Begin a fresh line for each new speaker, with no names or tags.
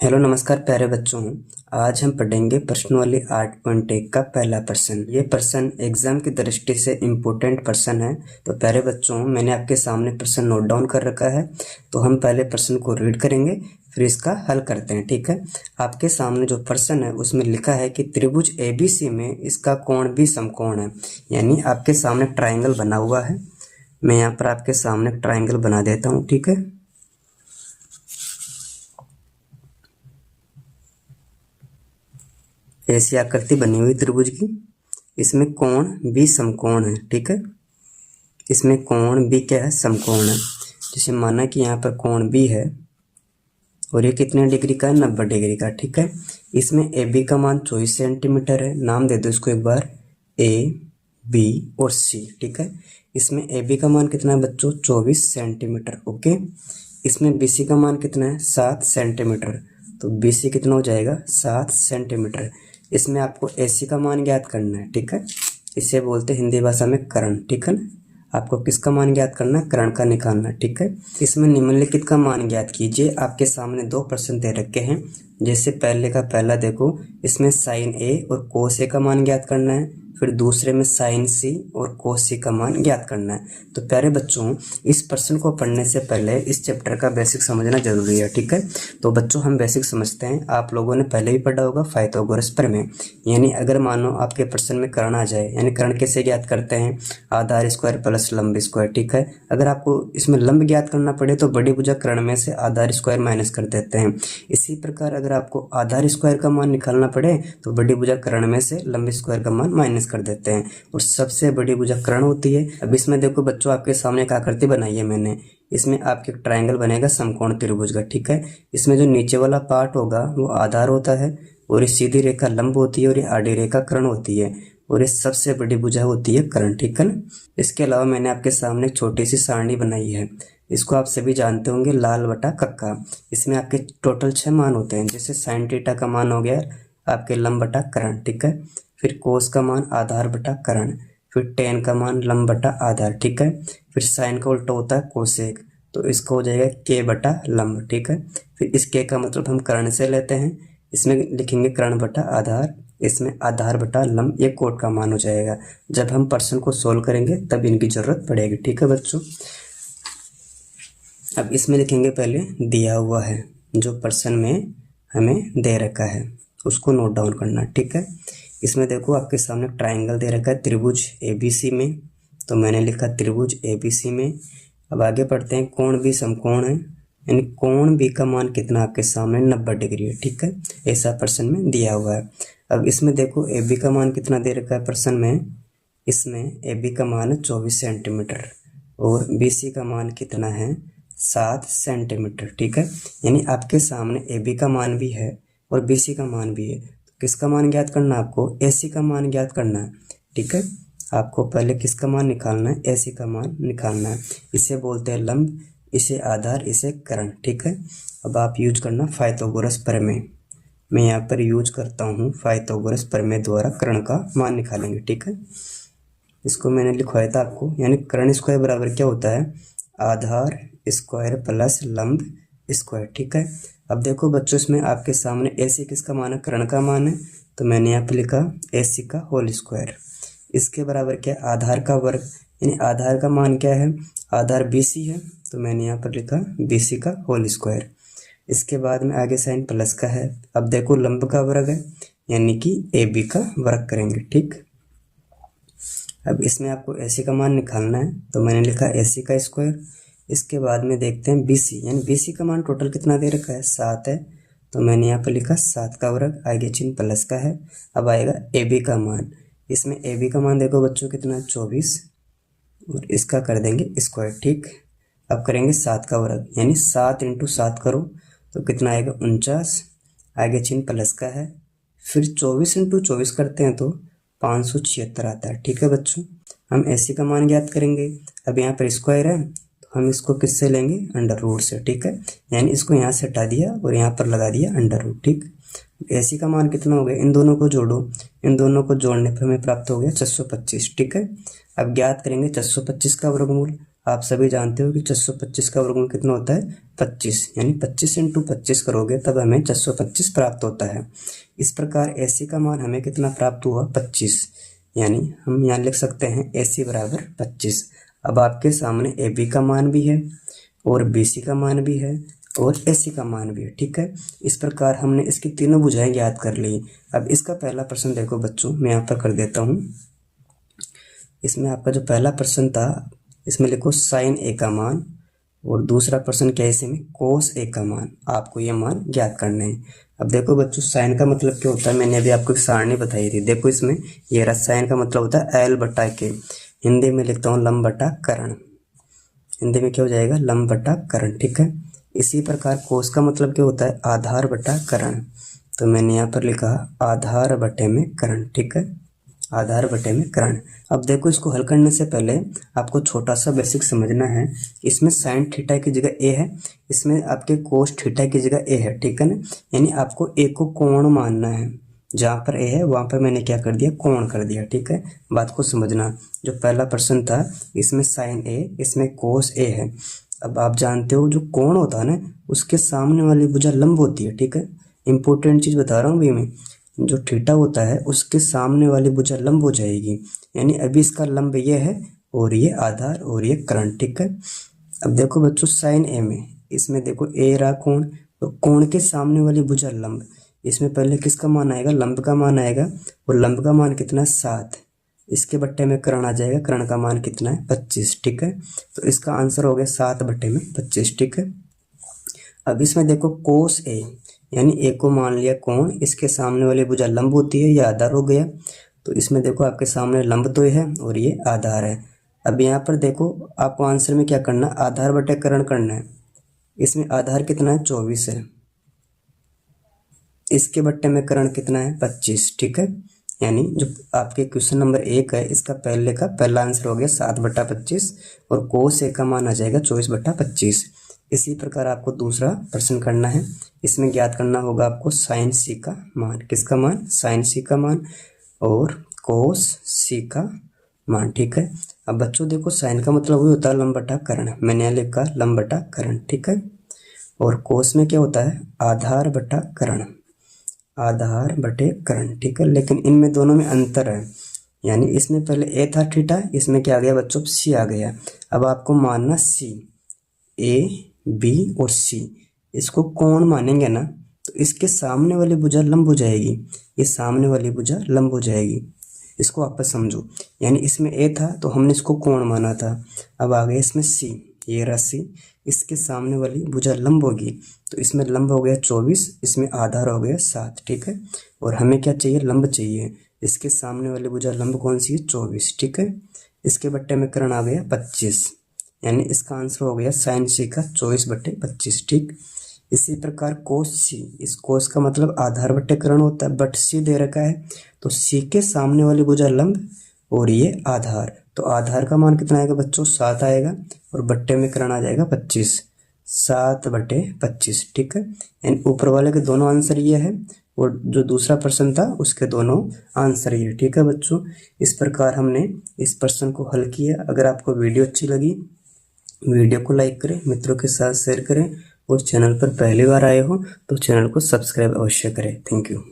Hello नमस्कार प्यारे बच्चों। आज हम पढ़ेंगे प्रश्नावली 8.1 का पहला प्रश्न। ये प्रश्न एग्जाम की दृष्टि से इम्पोर्टेंट प्रश्न है। तो प्यारे बच्चों, मैंने आपके सामने प्रश्न नोट डाउन कर रखा है, तो हम पहले प्रश्न को रीड करेंगे, फिर इसका हल करते हैं। ठीक है। आपके सामने जो प्रश्न है उसमें लिखा है कि त्रिभुज ABC में इसका कोण भी समकोण है। यानी आपके सामने ट्राइंगल बना हुआ है। मैं यहाँ पर आपके सामने ट्राइंगल बना देता हूँ। ठीक है। ऐसी आकृति बनी हुई त्रिभुज की, इसमें कोण भी समकोण है। ठीक है। इसमें कोण भी क्या है, समकोण है। जैसे माना कि यहाँ पर कोण भी है और ये कितने डिग्री का है, 90 डिग्री का। ठीक है। इसमें AB का मान 24 सेंटीमीटर है। नाम दे दो इसको एक बार, A, B और C। ठीक है। इसमें AB का मान कितना है बच्चों, 24 सेंटीमीटर। ओके। इसमें BC का मान कितना है, 7 सेंटीमीटर। तो BC कितना हो जाएगा, 7 सेंटीमीटर। इसमें आपको AC का मान ज्ञात करना है। ठीक है। इसे बोलते हैं हिंदी भाषा में कर्ण। ठीक है ना। आपको किसका मान ज्ञात करना है, कर्ण का निकालना। ठीक है। इसमें निम्नलिखित का मान ज्ञात कीजिए। आपके सामने दो प्रश्न दे रखे हैं। जैसे पहले का पहला देखो, इसमें साइन A और कोस A का मान ज्ञात करना है। फिर दूसरे में साइन C और कोस C का मान ज्ञात करना है। तो प्यारे बच्चों, इस प्रश्न को पढ़ने से पहले इस चैप्टर का बेसिक समझना जरूरी है। ठीक है। तो बच्चों, हम बेसिक समझते हैं। आप लोगों ने पहले भी पढ़ा होगा पाइथागोरस प्रमेय। यानी अगर मानो आपके प्रश्न में कर्ण आ जाए, यानी कर्ण कैसे ज्ञात करते हैं, आधार स्क्वायर प्लस लंब स्क्वायर। ठीक है। अगर आपको इसमें लंब ज्ञात करना पड़े तो बड़ी भुजा कर्ण में से आधार स्क्वायर माइनस कर देते हैं। इसी प्रकार अगर आपको आधार स्क्वायर का मान निकालना पड़े तो बड़ी भुजा कर्ण में से लंब स्क्वायर का मान माइनस कर देते हैं, और सबसे बड़ी भुजा कर्ण होती है। अब इसमें देखो बच्चों, आपके सामने एक आकृति बनाई है मैंने। इसमें आपके ट्रायंगल बनेगा समकोण त्रिभुज का। ठीक है। इसमें जो नीचे वाला पार्ट होगा वो आधार होता है, और ये सीधी रेखा लंब होती है, और ये आड़ी रेखा कर्ण होती है, और ये सबसे बड़ी भुजा होती है कर्ण। ठीक है ना। इसके अलावा मैंने आपके सामने एक छोटी सी सारणी बनाई है। इसको आप सभी जानते होंगे, लाल बटा कक्का। इसमें आपके टोटल 6 मान होते हैं। जैसे साइन थीटा का मान हो गया आपके लंब बटा कर्ण। ठीक है। फिर कोस का मान आधार बटा कर्ण। फिर टेन का मान लंब बटा आधार। ठीक है। फिर साइन का उल्टा होता है कोसेक, तो इसका हो जाएगा के बटा लंब। ठीक है। फिर इस के का मतलब हम कर्ण से लेते हैं। इसमें लिखेंगे कर्ण बटा आधार, इसमें आधार बटा लंब, ये कोट का मान हो जाएगा। जब हम प्रश्न को सोल्व करेंगे तब इनकी जरूरत पड़ेगी। ठीक है बच्चों। अब इसमें लिखेंगे, पहले दिया हुआ है जो प्रश्न में हमें दे रखा है उसको नोट डाउन करना। ठीक है। इसमें देखो आपके सामने ट्राइंगल दे रखा है त्रिभुज ABC में, तो मैंने लिखा त्रिभुज ABC में। अब आगे पढ़ते हैं, कोण भी समकोण है, यानी कोण भी का मान कितना आपके सामने 90 डिग्री है। ठीक है। ऐसा प्रश्न में दिया हुआ है। अब इसमें देखो AB का मान कितना दे रखा है प्रश्न में। इसमें AB का मान है 24 सेंटीमीटर और BC का मान कितना है, 7 सेंटीमीटर। ठीक है। यानी आपके सामने AB का मान भी है और BC का मान भी है। तो किसका मान ज्ञात करना है आपको, AC का मान ज्ञात करना है। ठीक है। आपको पहले किसका मान निकालना है, AC का मान निकालना है। इसे बोलते हैं लंब, इसे आधार, इसे कर्ण। ठीक है। अब आप यूज करना पाइथागोरस प्रमेय। मैं यहाँ पर यूज करता हूँ पाइथागोरस प्रमेय द्वारा कर्ण का मान निकालेंगे। ठीक है। इसको मैंने लिखवाया था आपको, यानी कर्ण स्क्वायर बराबर क्या होता है, आधार स्क्वायर प्लस लंब स्क्वायर। ठीक है। अब देखो बच्चों, इसमें आपके सामने AC किसका मान है, कर्ण का मान है, तो मैंने यहाँ पे लिखा AC का होल स्क्वायर। इसके बराबर क्या, आधार का वर्ग, यानी आधार का मान क्या है, आधार BC है, तो मैंने यहाँ पर लिखा BC का होल स्क्वायर। इसके बाद में आगे साइन प्लस का है। अब देखो लंब का वर्ग है, यानी कि AB का वर्ग करेंगे। ठीक। अब इसमें आपको AC का मान निकालना है, तो मैंने लिखा AC का स्क्वायर। इसके बाद में देखते हैं BC, यानी BC का मान टोटल कितना दे रखा है, 7 है, तो मैंने यहाँ पर लिखा 7 का वर्ग, आगे चिन्ह प्लस का है। अब आएगा AB का मान। इसमें AB का मान देखो बच्चों कितना है, 24, और इसका कर देंगे स्क्वायर। ठीक। अब करेंगे 7 का वर्ग, यानी 7 × 7 करो तो कितना आएगा, 49, आगे चिन्ह प्लस का है। फिर 24 × 24 करते हैं तो 576 आता है। ठीक है बच्चों। हम AC का मान ज्ञात करेंगे। अब यहाँ पर स्क्वायर है तो हम इसको किससे लेंगे, अंडर रूट से। ठीक है। यानी इसको यहाँ से हटा दिया और यहाँ पर लगा दिया अंडर रूट। ठीक। AC का मान कितना हो गया, इन दोनों को जोड़ो, इन दोनों को जोड़ने पर हमें प्राप्त हो गया 625। ठीक है। अब ज्ञात करेंगे 625 का वर्गमूल, आप सभी जानते हो कि 625 का वर्गमूल कितना होता है 25, यानी 25 इंटू 25 करोगे तब हमें 625 प्राप्त होता है। इस प्रकार AC का मान हमें कितना प्राप्त हुआ 25, यानी हम यहाँ लिख सकते हैं AC बराबर 25। अब आपके सामने AB का मान भी है और BC का मान भी है और AC का मान भी है, ठीक है। इस प्रकार हमने इसकी तीनों भुजाएं ज्ञात कर ली। अब इसका पहला प्रश्न देखो बच्चों, मैं यहाँ पर कर देता हूँ। इसमें आपका जो पहला प्रश्न था, इसमें लिखो साइन A का मान, और दूसरा प्रश्न क्या है इसमें कोस A का मान, आपको ये मान ज्ञात करने हैं। अब देखो बच्चों, साइन का मतलब क्या होता है, मैंने अभी आपको एक सारणी बताई थी। देखो इसमें ये रहा, साइन का मतलब होता है L बटा के, हिंदी में लिखता हूँ लंब बटा कर्ण, हिंदी में क्या हो जाएगा लंब बटा कर्ण, ठीक है। इसी प्रकार कोस का मतलब क्या होता है आधार बटा कर्ण, तो मैंने यहाँ पर लिखा आधार बटे में कर्ण, ठीक है, आधार बटे में कर्ण। अब देखो इसको हल करने से पहले आपको छोटा सा बेसिक समझना है। इसमें साइन थीटा की जगह ए है, इसमें आपके कोस थीटा की जगह ए है, ठीक है ना। यानी आपको ए को कोण मानना है, जहाँ पर ए है वहाँ पर मैंने क्या कर दिया कोण कर दिया, ठीक है। बात को समझना। जो पहला प्रश्न था इसमें साइन ए, इसमें कोस ए है। अब आप जानते हो जो कोण होता है ना उसके सामने वाली भुजा लंब होती है, ठीक है। इंपॉर्टेंट चीज बता रहा हूँ भाई मैं, जो थीटा होता है उसके सामने वाली भुजा लंब हो जाएगी, यानी अभी इसका लंब ये है और ये आधार और ये कर्ण, ठीक है। अब देखो बच्चों साइन ए में, इसमें देखो ए रहा कोण, तो कोण के सामने वाली भुजा लंब, इसमें पहले किसका मान आएगा लंब का मान आएगा, और लंब का मान कितना है 7, इसके बट्टे में कर्ण आ जाएगा, कर्ण का मान कितना है 25, ठीक है। तो इसका आंसर हो गया 7 बट्टे में 25, ठीक है। अब इसमें देखो कोस ए, यानी ए को मान लिया कोण, इसके सामने वाली भुजा लंब होती है, ये आधार हो गया। तो इसमें देखो आपके सामने लंब तो है और ये आधार है। अब यहाँ पर देखो आपको आंसर में क्या करना, आधार बटे कर्ण करना है। इसमें आधार कितना है 24 है, इसके बट्टे में कर्ण कितना है 25, ठीक है। यानी जो आपके क्वेश्चन नंबर 1 है इसका पहले का पहला आंसर हो गया 7 बटा 25, और कोस ए का मान आ जाएगा 24 बटा 25। इसी प्रकार आपको दूसरा प्रश्न करना है। इसमें ज्ञात करना होगा आपको साइन सी का मान, किसका मान साइन सी का मान और कोस सी का मान, ठीक है। अब बच्चों देखो साइन का मतलब वही होता है लंब बटा कर्ण, मैंने यहाँ लिखा लंब बटा कर्ण, ठीक है। और कोस में क्या होता है आधार बटा कर्ण, आधार बटे कर्ण, ठीक है। लेकिन इनमें दोनों में अंतर है, यानी इसमें पहले ए था थीटा, इसमें क्या आ गया बच्चों सी आ गया। अब आपको मानना सी, ए बी और सी, इसको कोण मानेंगे ना तो इसके सामने वाली भुजा लंब हो जाएगी, ये सामने वाली भुजा लंब हो जाएगी। इसको आप समझो, यानी इसमें ए था तो हमने इसको कोण माना था। अब आ गया इसमें सी, ये रहा सी, इसके सामने वाली भुजा लंब होगी, तो इसमें लंब हो गया 24, इसमें आधार हो गया 7, ठीक है। और हमें क्या चाहिए लंब चाहिए, इसके सामने वाली भुजा लंब कौन सी है 24, ठीक है। इसके बट्टे में कर्ण आ गया 25, यानी इसका आंसर हो गया साइन सी का 24 बट्टे 25, ठीक। इसी प्रकार कोस सी, इस कोस का मतलब आधार बट्टे कर्ण होता है, बट सी दे रखा है तो सी के सामने वाली भुजा लंब और ये आधार, तो आधार का मान कितना आएगा बच्चों 7 आएगा, और बट्टे में कर्ण आ जाएगा 25, 7 बटे 25, ठीक है। यानी ऊपर वाले के दोनों आंसर ये है और जो दूसरा प्रश्न था उसके दोनों आंसर ये, ठीक है बच्चों। इस प्रकार हमने इस प्रश्न को हल किया। अगर आपको वीडियो अच्छी लगी वीडियो को लाइक करें, मित्रों के साथ शेयर करें, और चैनल पर पहली बार आए हो तो चैनल को सब्सक्राइब अवश्य करें। Thank you.